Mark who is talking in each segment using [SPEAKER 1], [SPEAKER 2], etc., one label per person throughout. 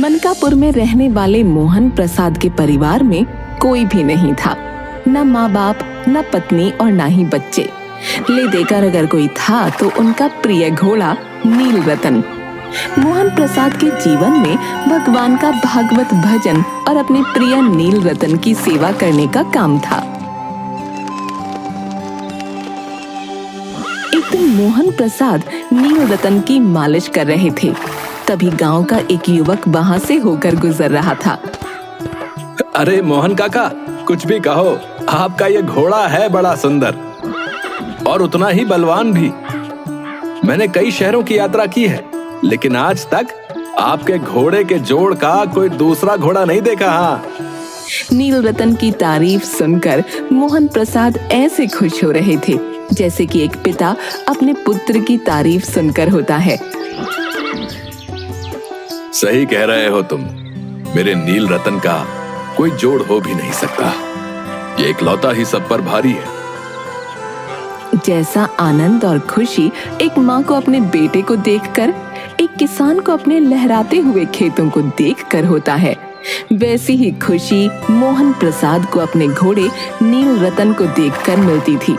[SPEAKER 1] मनकापुर में रहने वाले मोहन प्रसाद के परिवार में कोई भी नहीं था, न माँ बाप, न पत्नी और न ही बच्चे। ले देकर अगर कोई था तो उनका प्रिय घोड़ा नील रतन। मोहन प्रसाद के जीवन में भगवान का भागवत भजन और अपने प्रिय नील रतन की सेवा करने का काम था। एक दिन मोहन प्रसाद नील रतन की मालिश कर रहे थे, तभी गांव का एक युवक वहां से होकर गुजर रहा था।
[SPEAKER 2] अरे मोहन काका, कुछ भी कहो, आपका ये घोड़ा है बड़ा सुंदर और उतना ही बलवान भी। मैंने कई शहरों की यात्रा की है, लेकिन आज तक आपके घोड़े के जोड़ का कोई दूसरा घोड़ा नहीं देखा। हाँ।
[SPEAKER 1] नील रतन की तारीफ सुनकर मोहन प्रसाद ऐसे खुश हो रहे थे जैसे कि एक पिता अपने पुत्र की तारीफ सुनकर होता है।
[SPEAKER 2] सही कह रहे हो तुम, मेरे नील रतन का कोई जोड़ हो भी नहीं सकता। ये इकलौता ही सब पर भारी है।
[SPEAKER 1] जैसा आनंद और खुशी एक माँ को अपने बेटे को देखकर, एक किसान को अपने लहराते हुए खेतों को देखकर होता है, वैसी ही खुशी मोहन प्रसाद को अपने घोड़े नील रतन को देखकर मिलती थी।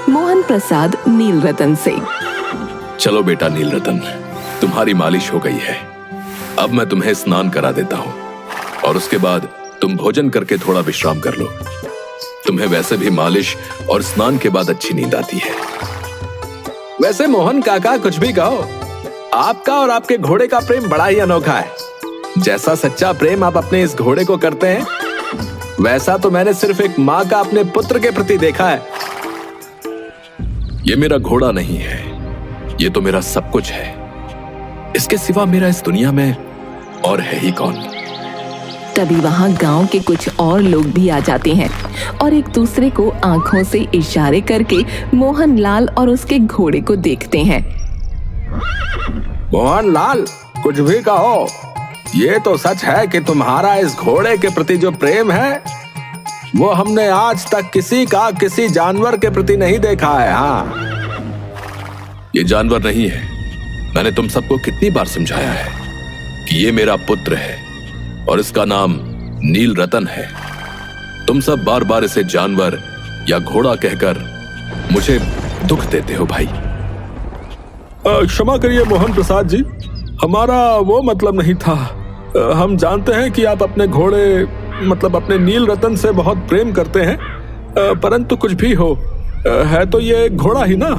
[SPEAKER 1] मोहन प्रसाद नील रतन से,
[SPEAKER 2] चलो बेटा नील रतन, तुम्हारी मालिश हो गई है। अब मैं तुम्हें स्नान करा देता हूँ और उसके बाद तुम भोजन करके थोड़ा विश्राम कर लो। तुम्हें वैसे भी मालिश और स्नान के बाद अच्छी नींद आती है। वैसे मोहन काका, कुछ भी कहो, आपका और आपके घोड़े का प्रेम बड़ा ही अनोखा है। जैसा सच्चा प्रेम आप अपने इस घोड़े को करते हैं, वैसा तो मैंने सिर्फ एक माँ का अपने पुत्र के प्रति देखा है। ये मेरा घोड़ा नहीं है, ये तो मेरा सब कुछ है। इसके सिवा मेरा इस दुनिया में और है ही कौन।
[SPEAKER 1] तभी वहां गांव के कुछ और लोग भी आ जाते हैं और एक दूसरे को आंखों से इशारे करके मोहन लाल और उसके घोड़े को देखते हैं।
[SPEAKER 2] मोहन लाल, कुछ भी कहो, ये तो सच है कि तुम्हारा इस घोड़े के प्रति जो प्रेम है, वो हमने आज तक किसी जानवर के प्रति नहीं देखा है। हाँ, ये जानवर नहीं है। मैंने तुम सबको कितनी बार समझाया है कि ये मेरा पुत्र है और इसका नाम नील रतन है। तुम सब बार बार इसे जानवर या घोड़ा कहकर मुझे दुख देते हो भाई। क्षमा करिए मोहन प्रसाद जी, हमारा वो मतलब नहीं था। हम जानते हैं कि आप अपने घोड़े मतलब अपने नील रतन से बहुत प्रेम करते हैं, परंतु कुछ भी हो, है तो ये घोड़ा ही ना।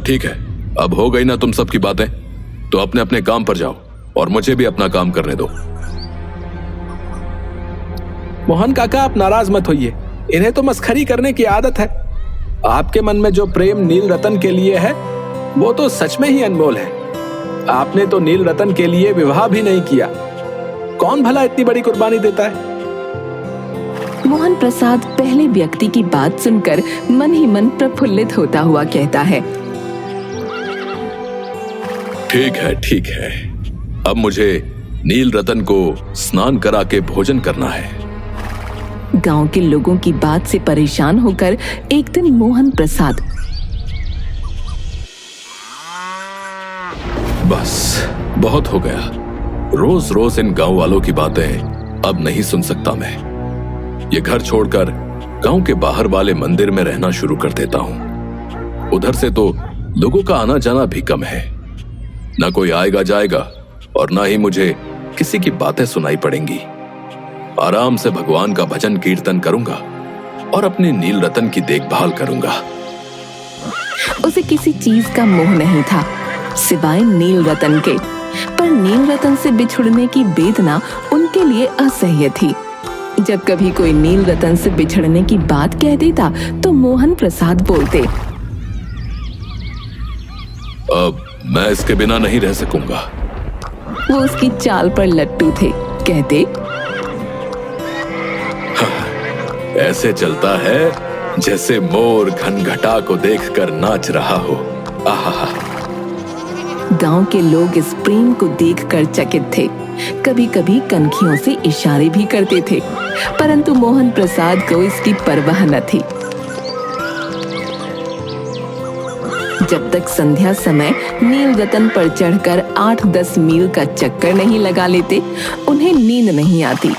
[SPEAKER 2] ठीक है, अब हो गई ना तुम सबकी बातें, तो अपने अपने काम पर जाओ और मुझे भी अपना काम करने दो। मोहन काका, आप नाराज मत होइए, इन्हें तो मस्खरी करने की आदत है। आपके मन में जो प्रेम नील रतन के लिए है, वो तो सच में ही अनमोल है। आपने तो नील रतन के लिए विवाह भी नहीं किया। कौन भला इतनी बड़ी कुर्बानी देता है?
[SPEAKER 1] मोहन प्रसाद पहले व्यक्ति की बात सुनकर मन ही मन प्रफुल्लित होता हुआ कहता है,
[SPEAKER 2] ठीक है, अब मुझे नील रतन को स्नान करा के भोजन करना है।
[SPEAKER 1] गांव के लोगों की बात से परेशान होकर एक दिन मोहन प्रसाद,
[SPEAKER 2] बस बहुत हो गया, रोज रोज इन गांव वालों की बातें अब नहीं सुन सकता मैं। ये घर छोड़कर गांव के बाहर वाले मंदिर में रहना शुरू कर देता हूं। उधर से तो लोगों का आना जाना भी कम है, ना कोई आएगा जाएगा और ना ही मुझे किसी की बातें सुनाई पड़ेंगी। आराम से भगवान का भजन कीर्तन करूंगा और अपने नील रतन की देखभाल करूंगा।
[SPEAKER 1] उसे किसी चीज का मोह नहीं था सिवाय नील रतन के, पर नील रतन से बिछुड़ने की वेदना उनके लिए असह्य थी। जब कभी कोई नील रतन से बिछड़ने की बात कह देता तो मोहन प्रसाद बोलते,
[SPEAKER 2] अब मैं इसके बिना नहीं रह सकूंगा।
[SPEAKER 1] वो उसकी चाल पर लट्टू थे, कहते,
[SPEAKER 2] ऐसे चलता है जैसे मोर घनघटा को देखकर नाच रहा हो। आहा।
[SPEAKER 1] गांव के लोग इस प्रेम को देखकर चकित थे। कभी कभी कनखियों से इशारे भी करते थे, परंतु मोहन प्रसाद को इसकी परवाह न थी। जब तक संध्या समय नील रतन पर चढ़कर 8-10 मील का चक्कर नहीं लगा लेते, उन्हें नींद नहीं आती।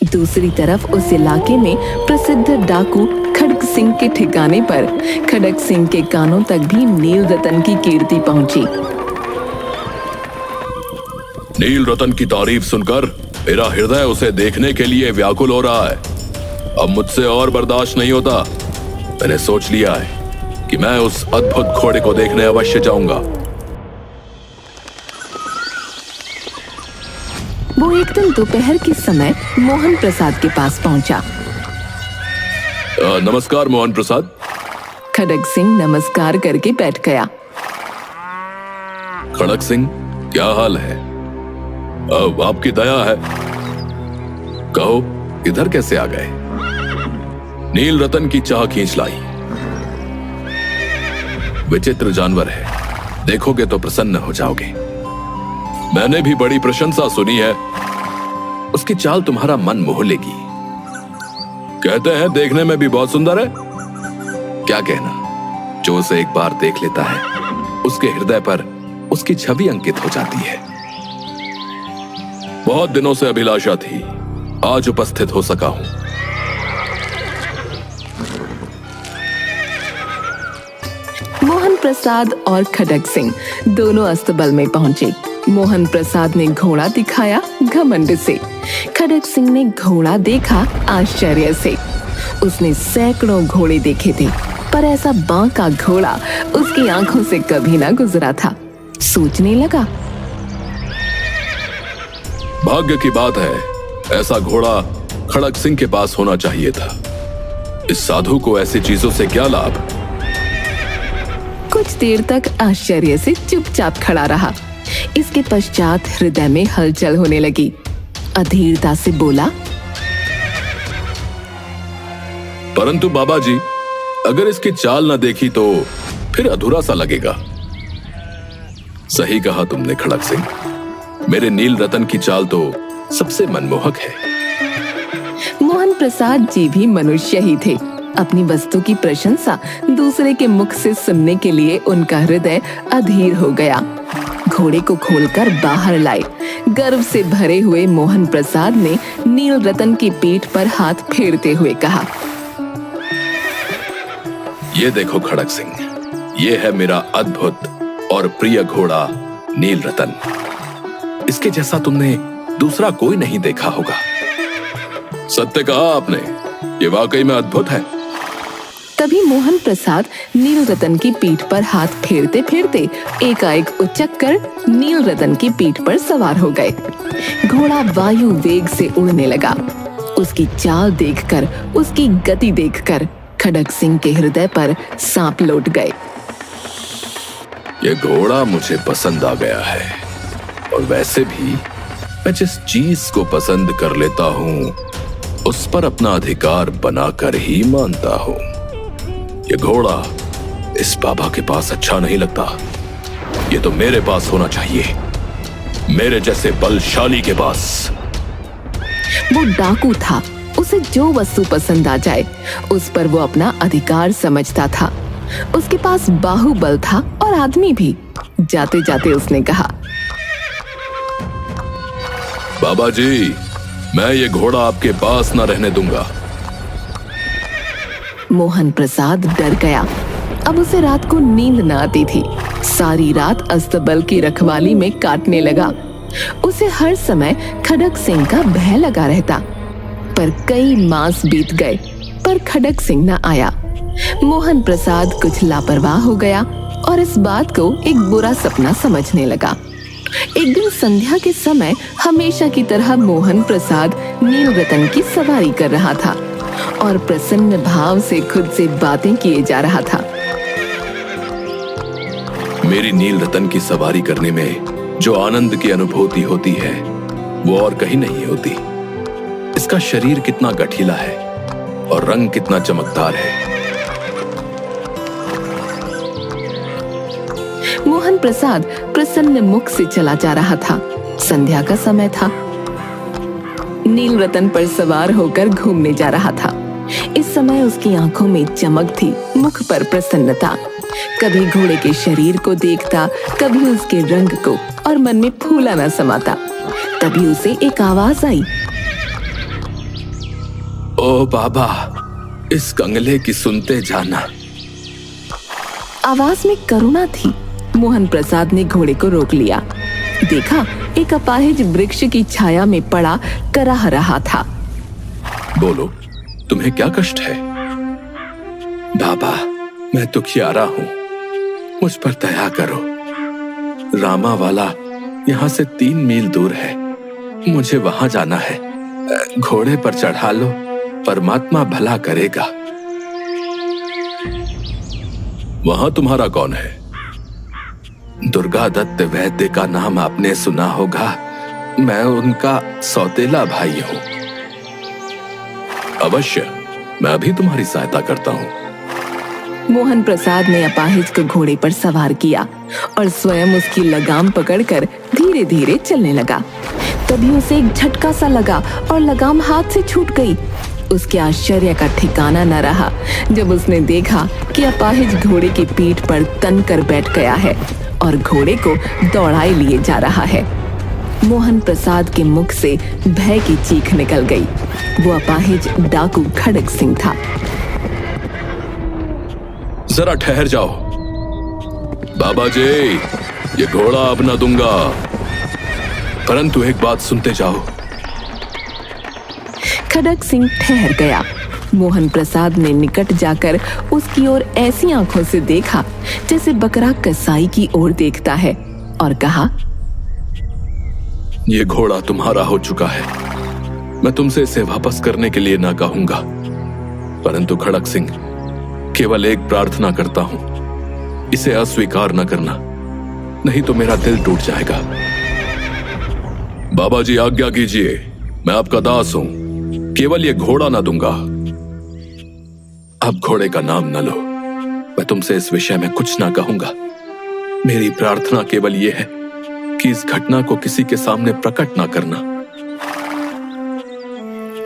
[SPEAKER 1] दूसरी तरफ उस इलाके में प्रसिद्ध डाकू खड़ग सिंह के ठिकाने पर खड़ग सिंह के कानों तक भी नील रतन की कीर्ति पहुंची।
[SPEAKER 3] नील रतन की तारीफ सुनकर मेरा हृदय उसे देखने के लिए व्याकुल हो रहा है। अब मुझसे और बर्दाश्त नहीं होता। मैंने सोच लिया है कि मैं उस अद्भुत घोड़े को देखने अवश्य जाऊंगा।
[SPEAKER 1] वो एक दिन दोपहर के समय मोहन प्रसाद के पास पहुंचा।
[SPEAKER 3] नमस्कार मोहन प्रसाद।
[SPEAKER 1] खड़ग सिंह नमस्कार करके बैठ गया।
[SPEAKER 3] खड़ग सिंह, क्या हाल है? आपकी दया है। कहो, इधर कैसे आ गए? नील रतन की चाह खींच लाई। विचित्र जानवर है, देखोगे तो प्रसन्न हो जाओगे। मैंने भी बड़ी प्रशंसा सुनी है। उसकी चाल तुम्हारा मन मोह लेगी। कहते हैं देखने में भी बहुत सुंदर है। क्या कहना, जो उसे एक बार देख लेता है उसके हृदय पर उसकी छवि अंकित हो जाती है। बहुत दिनों से अभिलाषा थी, आज उपस्थित हो सका हूं।
[SPEAKER 1] मोहन प्रसाद और खड़ग सिंह दोनों अस्तबल में पहुंचे। मोहन प्रसाद ने घोड़ा दिखाया घमंड से, खड़ग सिंह ने घोड़ा देखा आश्चर्य से। उसने सैकड़ों घोड़े देखे थे, पर ऐसा बांका घोड़ा उसकी आंखों से कभी ना गुजरा था। सोचने लगा,
[SPEAKER 3] भाग्य की बात है, ऐसा घोड़ा खड़ग सिंह के पास होना चाहिए था। इस साधु को ऐसी चीजों से क्या लाभ?
[SPEAKER 1] कुछ देर तक आश्चर्य से चुपचाप खड़ा रहा। इसके पश्चात हृदय में हलचल होने लगी। अधीरता से बोला,
[SPEAKER 3] परंतु बाबा जी, अगर इसकी चाल न देखी तो फिर अधूरा सा लगेगा। सही कहा तुमने खड़ग सिंह, मेरे नील रतन की चाल तो सबसे मनमोहक है।
[SPEAKER 1] मोहन प्रसाद जी भी मनुष्य ही थे। अपनी वस्तु की प्रशंसा दूसरे के मुख से सुनने के लिए उनका हृदय अधीर हो गया। घोड़े को खोलकर बाहर लाए। गर्व से भरे हुए मोहन प्रसाद ने नील रतन की पीठ पर हाथ फेरते हुए कहा,
[SPEAKER 3] ये देखो खड़ग सिंह, ये है मेरा अद्भुत और प्रिय घोड़ा नील रतन। इसके जैसा तुमने दूसरा कोई नहीं देखा होगा। सत्य कहा आपने, ये वाकई में अद्भुत है।
[SPEAKER 1] तभी मोहन प्रसाद नील रतन की पीठ पर हाथ फेरते फेरते एकाएक उचक कर नील रतन की पीठ पर सवार हो गए। घोड़ा वायु वेग से उड़ने लगा। उसकी चाल देखकर, उसकी गति देखकर खड़ग सिंह के हृदय पर सांप लौट गए।
[SPEAKER 3] ये घोड़ा मुझे पसंद आ गया है, और वैसे भी मैं जिस चीज को पसंद कर लेता हूं उस पर अपना अधिकार बनाकर ही मानता हूं। ये घोड़ा इस बाबा के पास अच्छा नहीं लगता। ये तो मेरे पास होना चाहिए, मेरे जैसे बलशाली के पास।
[SPEAKER 1] वो डाकू था। उसे जो वस्तु पसंद आ जाए उस पर वो अपना अधिकार समझता था। उसके पास बाहुबल था और आदमी भी। जाते जाते उसने कहा,
[SPEAKER 3] बाबा जी, मैं ये घोड़ा आपके पास न रहने दूंगा।
[SPEAKER 1] मोहन प्रसाद डर गया। अब उसे रात को नींद न आती थी। सारी रात अस्तबल की रखवाली में काटने लगा। उसे हर समय खड़ग सिंह का भय लगा रहता। पर कई मास बीत गए, पर खड़ग सिंह न आया। मोहन प्रसाद कुछ लापरवाह हो गया और इस बात को एक बुरा सपना समझने लगा। एक दिन संध्या के समय हमेशा की तरह मोहन प्रसाद नील रतन की सवारी कर रहा था और प्रसन्न भाव से खुद से बातें किए जा रहा था।
[SPEAKER 3] मेरी नील रतन की सवारी करने में जो आनंद की अनुभूति होती है वो और कहीं नहीं होती। इसका शरीर कितना गठीला है और रंग कितना चमकदार है।
[SPEAKER 1] मोहन प्रसाद प्रसन्न मुख से चला जा रहा था। संध्या का समय था। नील रतन पर सवार होकर घूमने जा रहा था। इस समय उसकी आंखों में चमक थी, मुख पर प्रसन्नता। कभी घोड़े के शरीर को देखता, कभी उसके रंग को, और मन में फूला न समाता। तभी उसे एक आवाज आई।
[SPEAKER 3] ओ बाबा, इस कंगले की सुनते जाना।
[SPEAKER 1] आवाज में करुणा थी। मोहन प्रसाद ने घोड़े को रोक लिया। देखा, एक अपाहिज वृक्ष की छाया में पड़ा कराह रहा था।
[SPEAKER 3] बोलो, तुम्हें क्या कष्ट है? बाबा, मैं दुखियारा हूं, मुझ पर दया करो। रामा वाला यहाँ से 3 मील दूर है, मुझे वहां जाना है। घोड़े पर चढ़ा लो, परमात्मा भला करेगा। वहां तुम्हारा कौन है? दुर्गा दत्त वैद्य का नाम आपने सुना होगा, मैं उनका सौतेला भाई हूं। अवश्य, मैं अभी तुम्हारी सहायता करता हूं।
[SPEAKER 1] मोहन प्रसाद ने अपाहिज को घोड़े पर सवार किया और स्वयं उसकी लगाम पकड़कर धीरे धीरे चलने लगा। तभी उसे एक झटका सा लगा और लगाम हाथ से छूट गई। उसके आश्चर्य का ठिकाना न रहा जब उसने देखा कि अपाहिज घोड़े की पीठ पर तन कर बैठ गया है और घोड़े को दौड़ाए लिए जा रहा है। मोहन प्रसाद के मुख से भय की चीख निकल गई। वो अपाहिज डाकू खड़ग सिंह था।
[SPEAKER 3] जरा ठहर जाओ बाबा जी, ये घोड़ा अब न दूंगा, परंतु एक बात सुनते जाओ।
[SPEAKER 1] खड़ग सिंह ठहर गया। मोहन प्रसाद ने निकट जाकर उसकी ओर ऐसी आंखों से देखा जैसे बकरा कसाई की ओर देखता है और कहा,
[SPEAKER 3] ये घोड़ा तुम्हारा हो चुका है। मैं तुमसे इसे वापस करने के लिए ना कहूंगा, परंतु खड़ग सिंह, केवल एक प्रार्थना करता हूं, इसे अस्वीकार न करना, नहीं तो मेरा दिल टूट जाएगा। बाबा जी आज्ञा कीजिए, मैं आपका दास हूं, केवल ये घोड़ा ना दूंगा। अब घोड़े का नाम न लो, मैं तुमसे इस विषय में कुछ ना कहूंगा। मेरी प्रार्थना केवल ये है कि इस घटना को किसी के सामने प्रकट ना करना।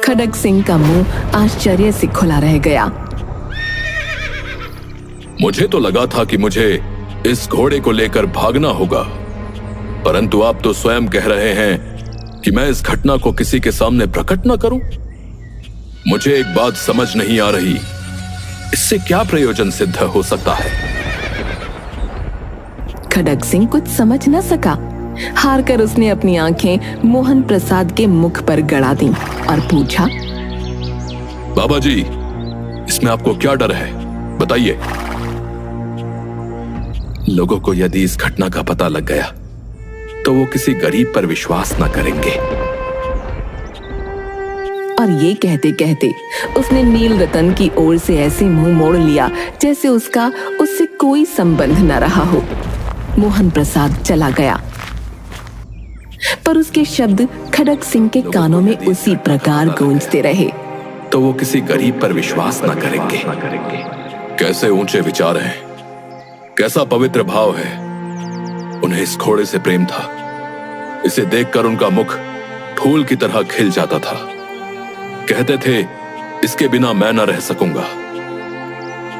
[SPEAKER 1] खड़ग सिंह का मुंह आश्चर्य से खुला रह गया।
[SPEAKER 3] मुझे तो लगा था कि मुझे इस घोड़े को लेकर भागना होगा, परंतु आप तो स्वयं कह रहे हैं कि मैं इस घटना को किसी के सामने प्रकट ना करूं। मुझे एक बात समझ नहीं आ रही, इससे क्या प्रयोजन सिद्ध हो सकता है?
[SPEAKER 1] खड़ग सिंह कुछ समझ न सका। हार कर उसने अपनी आंखें मोहन प्रसाद के मुख पर गड़ा दी और पूछा,
[SPEAKER 3] बाबा जी, इसमें आपको क्या डर है, बताइए। लोगों को यदि इस घटना का पता लग गया तो वो किसी गरीब पर विश्वास न करेंगे।
[SPEAKER 1] और ये कहते कहते उसने नील रतन की ओर से ऐसे मुंह मोड़ लिया जैसे उसका उससे कोई संबंध न रहा हो। मोहन प्रसाद चला गया, पर उसके शब्द खड़ग सिंह के कानों में उसी प्रकार गूंजते रहे।
[SPEAKER 3] तो वो किसी गरीब पर विश्वास न करेंगे। कैसे ऊंचे विचार हैं, कैसा पवित्र भाव है। उन्हें इस घोड़े से प्रेम था। इसे देखकर उनका मुख फूल की तरह खिल जाता था। कहते थे, इसके बिना मैं न रह सकूंगा।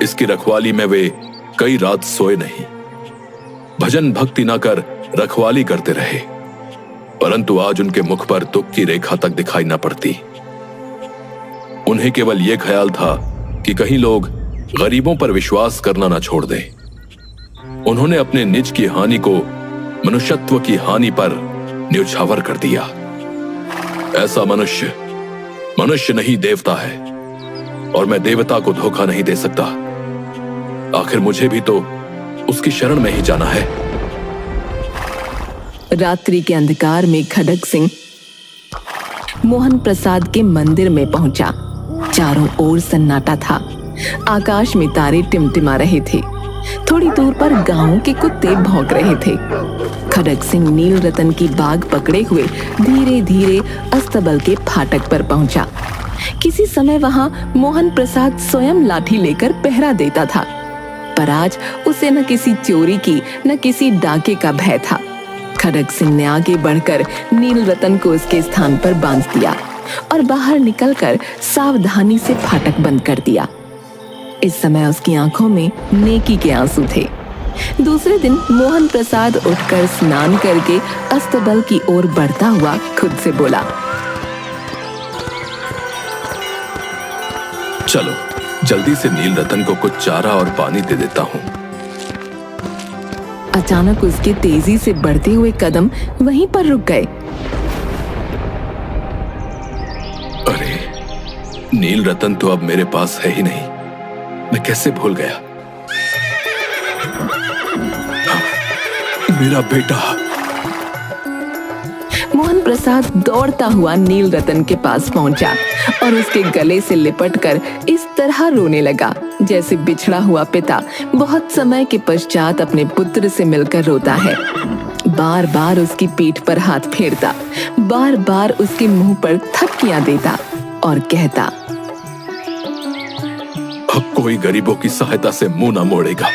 [SPEAKER 3] इसकी रखवाली में वे कई रात सोए नहीं, भजन भक्ति न कर रखवाली करते रहे, परंतु आज उनके मुख पर दुख की रेखा तक दिखाई न पड़ती। उन्हें केवल यह ख्याल था कि कहीं लोग गरीबों पर विश्वास करना न छोड़ दें। उन्होंने अपने निज की हानि को मनुष्यत्व की हानि पर न्यौछावर कर दिया। ऐसा मनुष्य मनुष्य नहीं देवता है, और मैं देवता को धोखा नहीं दे सकता। आखिर मुझे भी तो उसकी शरण में ही जाना है।
[SPEAKER 1] रात्रि के अंधकार में खड़ग सिंह मोहन प्रसाद के मंदिर में पहुंचा। चारों ओर सन्नाटा था। आकाश में तारे टिमटिमा रहे थे। थोड़ी दूर पर गांवों के कुत्ते भौंक रहे थे। खड़ग सिंह नील रतन की बाग पकड़े हुए धीरे धीरे अस्तबल के फाटक पर पहुंचा। किसी समय वहां मोहन प्रसाद स्वयं लाठी लेकर पहरा देता था, पर आज उसे न किसी चोरी की न किसी डाके का भय था। खड़ग सिंह ने आगे बढ़कर नील रतन को उसके स्थान पर बांध दिया और बाहर निकलकर सावधानी से फाटक बंद कर दिया। इस समय उसकी आंखों में नेकी के आंसू थे। दूसरे दिन मोहन प्रसाद उठकर स्नान करके अस्तबल की ओर बढ़ता हुआ खुद से बोला,
[SPEAKER 3] चलो जल्दी से नील रतन को कुछ चारा और पानी दे देता हूँ।
[SPEAKER 1] अचानक उसके तेजी से बढ़ते हुए कदम वहीं पर रुक गए।
[SPEAKER 3] अरे, नील रतन तो अब मेरे पास है ही नहीं। मैं कैसे भूल गया। मेरा बेटा।
[SPEAKER 1] मोहन प्रसाद दौड़ता हुआ नील रतन के पास पहुंचा और उसके गले से लिपटकर इस तरह रोने लगा जैसे बिछड़ा हुआ पिता बहुत समय के पश्चात अपने पुत्र से मिलकर रोता है। बार बार उसकी पीठ पर हाथ फेरता, बार बार उसके मुंह पर थपकियां देता और कहता,
[SPEAKER 3] अब कोई गरीबों की सहायता से मुंह न मोड़ेगा।